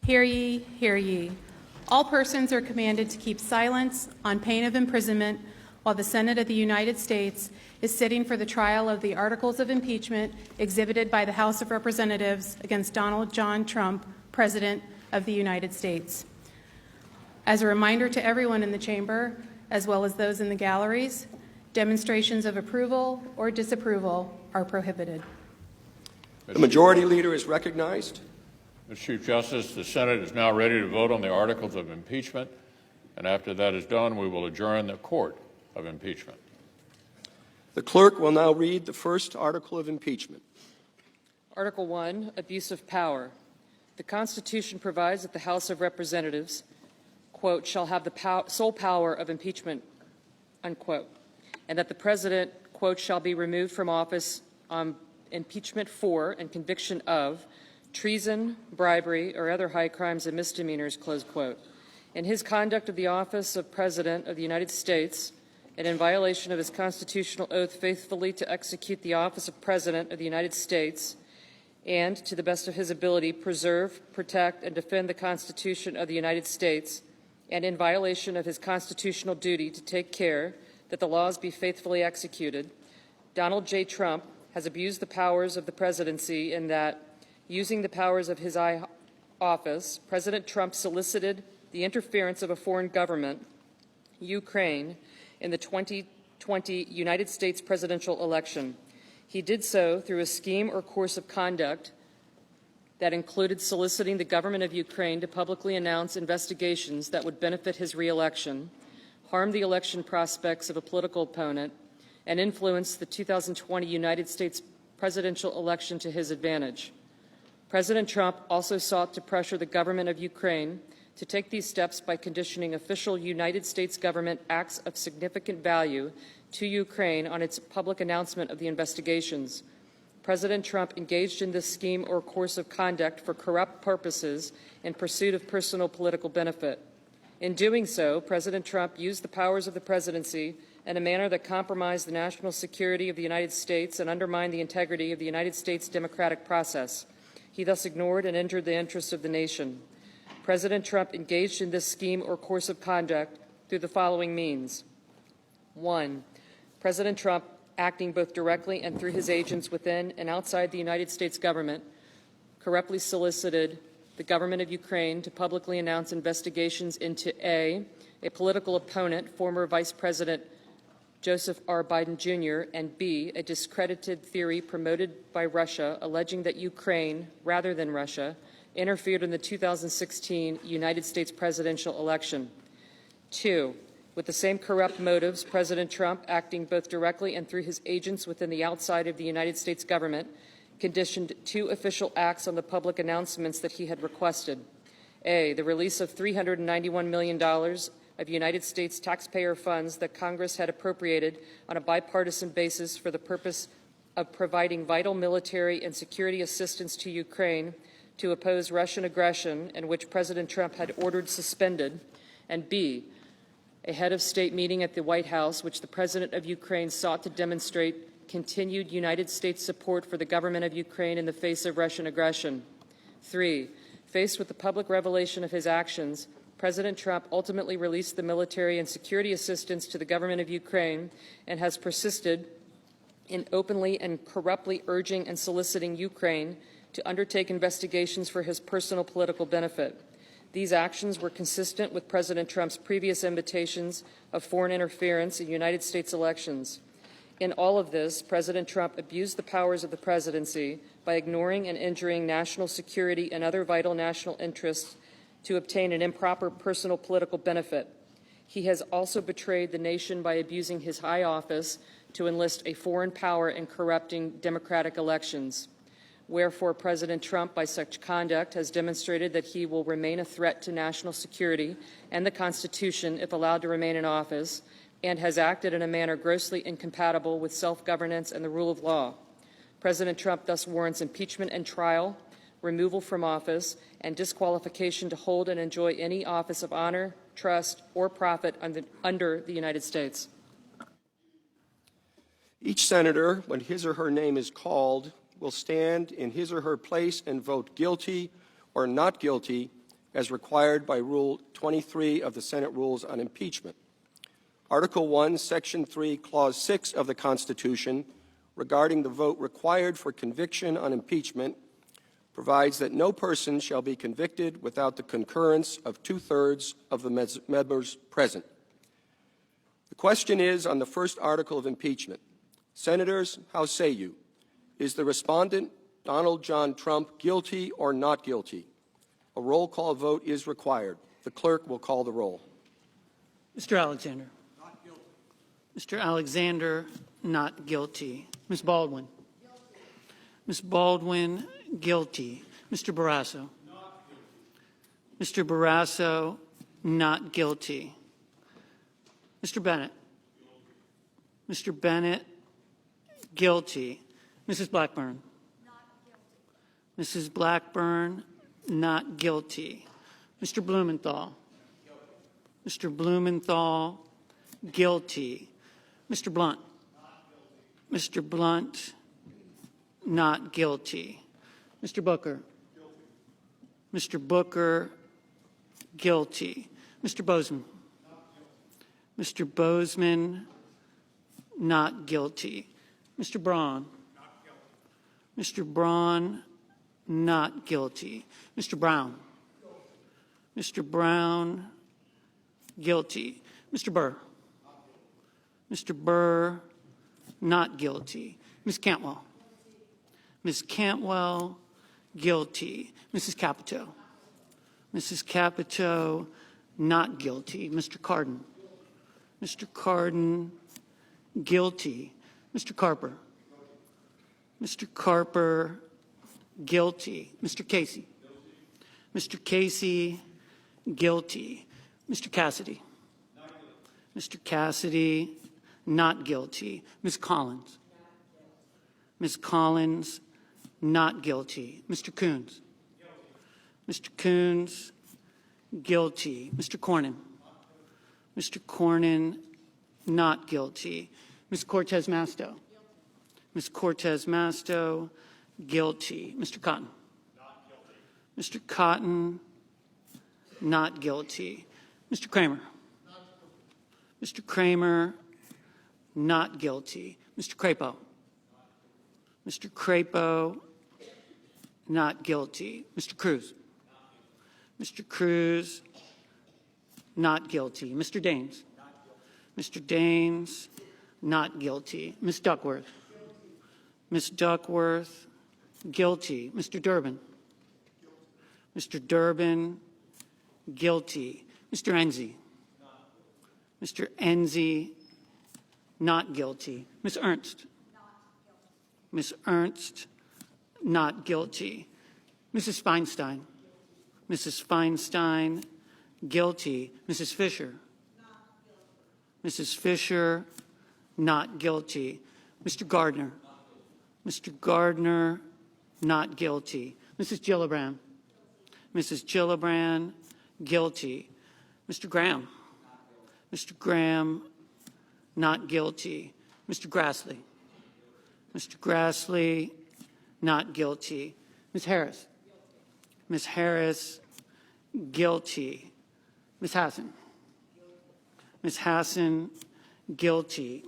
Hear ye, hear ye. All persons are commanded to keep silence on pain of imprisonment while the Senate of the United States is sitting for the trial of the articles of impeachment exhibited by the House of Representatives against Donald John Trump, President of the United States. As a reminder to everyone in the chamber, as well as those in the galleries, demonstrations of approval or disapproval are prohibited. The Majority Leader is recognized. Mr. Chief Justice, the Senate is now ready to vote on the articles of impeachment, and after that is done, we will adjourn the court of impeachment. The clerk will now read the first article of impeachment. Article 1, Abuse of Power. The Constitution provides that the House of Representatives, quote, shall have the sole power of impeachment, unquote, and that the President, quote, shall be removed from office on impeachment for and conviction of treason, bribery, or other high crimes and misdemeanors, close quote. In his conduct of the office of President of the United States, and in violation of his constitutional oath faithfully to execute the office of President of the United States, and, to the best of his ability, preserve, protect, and defend the Constitution of the United States, and in violation of his constitutional duty to take care that the laws be faithfully executed, Donald J. Trump has abused the powers of the presidency in that, using the powers of his office, President Trump solicited the interference of a foreign government, Ukraine, in the 2020 United States presidential election. He did so through a scheme or course of conduct that included soliciting the government of Ukraine to publicly announce investigations that would benefit his re-election, harm the election prospects of a political opponent, and influence the 2020 United States presidential election to his advantage. President Trump also sought to pressure the government of Ukraine to take these steps by conditioning official United States government acts of significant value to Ukraine on its public announcement of the investigations. President Trump engaged in this scheme or course of conduct for corrupt purposes in pursuit of personal political benefit. In doing so, President Trump used the powers of the presidency in a manner that compromised the national security of the United States and undermined the integrity of the United States democratic process. He thus ignored and injured the interests of the nation. President Trump engaged in this scheme or course of conduct through the following means. 1. President Trump, acting both directly and through his agents within and outside the United States government, corruptly solicited the government of Ukraine to publicly announce investigations into A, political opponent, former Vice President Joseph R. Biden Jr., and B, a discredited theory promoted by Russia alleging that Ukraine, rather than Russia, interfered in the 2016 United States presidential election. 2, with the same corrupt motives, President Trump, acting both directly and through his agents within the outside of the United States government, conditioned 2 official acts on the public announcements that he had requested. A, the release of $391 million of United States taxpayer funds that Congress had appropriated on a bipartisan basis for the purpose of providing vital military and security assistance to Ukraine to oppose Russian aggression, and which President Trump had ordered suspended, and B, a head of state meeting at the White House, which the President of Ukraine sought to demonstrate continued United States support for the government of Ukraine in the face of Russian aggression. 3, faced with the public revelation of his actions, President Trump ultimately released the military and security assistance to the government of Ukraine and has persisted in openly and corruptly urging and soliciting Ukraine to undertake investigations for his personal political benefit. These actions were consistent with President Trump's previous invitations of foreign interference in United States elections. In all of this, President Trump abused the powers of the presidency by ignoring and injuring national security and other vital national interests to obtain an improper personal political benefit. He has also betrayed the nation by abusing his high office to enlist a foreign power in corrupting democratic elections. Wherefore, President Trump, by such conduct, has demonstrated that he will remain a threat to national security and the Constitution if allowed to remain in office, and has acted in a manner grossly incompatible with self-governance and the rule of law. President Trump thus warrants impeachment and trial, removal from office, and disqualification to hold and enjoy any office of honor, trust, or profit under the United States. Each senator, when his or her name is called, will stand in his or her place and vote guilty or not guilty as required by Rule 23 of the Senate Rules on Impeachment. Article 1, Section 3, Clause 6 of the Constitution, regarding the vote required for conviction on impeachment, provides that no person shall be convicted without the concurrence of 2/3 of the members present. The question is on the first article of impeachment. Senators, how say you? Is the respondent, Donald John Trump, guilty or not guilty? A roll call vote is required. The clerk will call the roll. Mr. Alexander. Not guilty. Mr. Alexander, not guilty. Ms. Baldwin. Guilty. Ms. Baldwin, guilty. Mr. Barrasso. Not guilty. Mr. Barrasso, not guilty. Mr. Bennett. Guilty. Mr. Bennett, guilty. Mrs. Blackburn. Not guilty. Mrs. Blackburn, not guilty. Mr. Blumenthal. Guilty. Mr. Blumenthal, guilty. Mr. Blunt. Not guilty. Mr. Blunt, not guilty. Mr. Booker. Guilty. Mr. Booker, guilty. Mr. Bozeman. Not guilty. Mr. Bozeman, not guilty. Mr. Braun. Not guilty. Mr. Braun, not guilty. Mr. Brown. Guilty. Mr. Brown, guilty. Mr. Burr. Not guilty. Mr. Burr, not guilty. Ms. Cantwell. Ms. Cantwell, guilty. Mrs. Capito. Mrs. Capito, not guilty. Mr. Cardin. Mr. Cardin, guilty. Mr. Carper. Mr. Carper, guilty. Mr. Casey. Mr. Casey, guilty. Mr. Cassidy. Mr. Cassidy, not guilty. Ms. Collins. Ms. Collins, not guilty. Mr. Coons. Mr. Coons, guilty. Mr. Cornyn. Mr. Cornyn, not guilty. Ms. Cortez Masto. Ms. Cortez Masto, guilty. Mr. Cotton. Not guilty. Mr. Cotton, not guilty. Mr. Kramer. Not guilty. Mr. Kramer, not guilty. Mr. Crapo. Mr. Crapo, not guilty. Mr. Cruz. Mr. Cruz, not guilty. Mr. Daines. Mr. Daines, not guilty. Ms. Duckworth. Ms. Duckworth, guilty. Mr. Durbin. Mr. Durbin, guilty. Mr. Enzi. Mr. Enzi, not guilty. Ms. Ernst. Ms. Ernst, not guilty. Mrs. Feinstein. Mrs. Feinstein, guilty. Mrs. Fisher. Mrs. Fisher, not guilty. Mr. Gardner. Mr. Gardner, not guilty. Mrs. Gillibrand. Mrs. Gillibrand, guilty. Mr. Graham. Mr. Graham, not guilty. Mr. Grassley. Mr. Grassley, not guilty. Ms. Harris. Ms. Harris, guilty. Ms. Hassan. Ms. Hassan, guilty.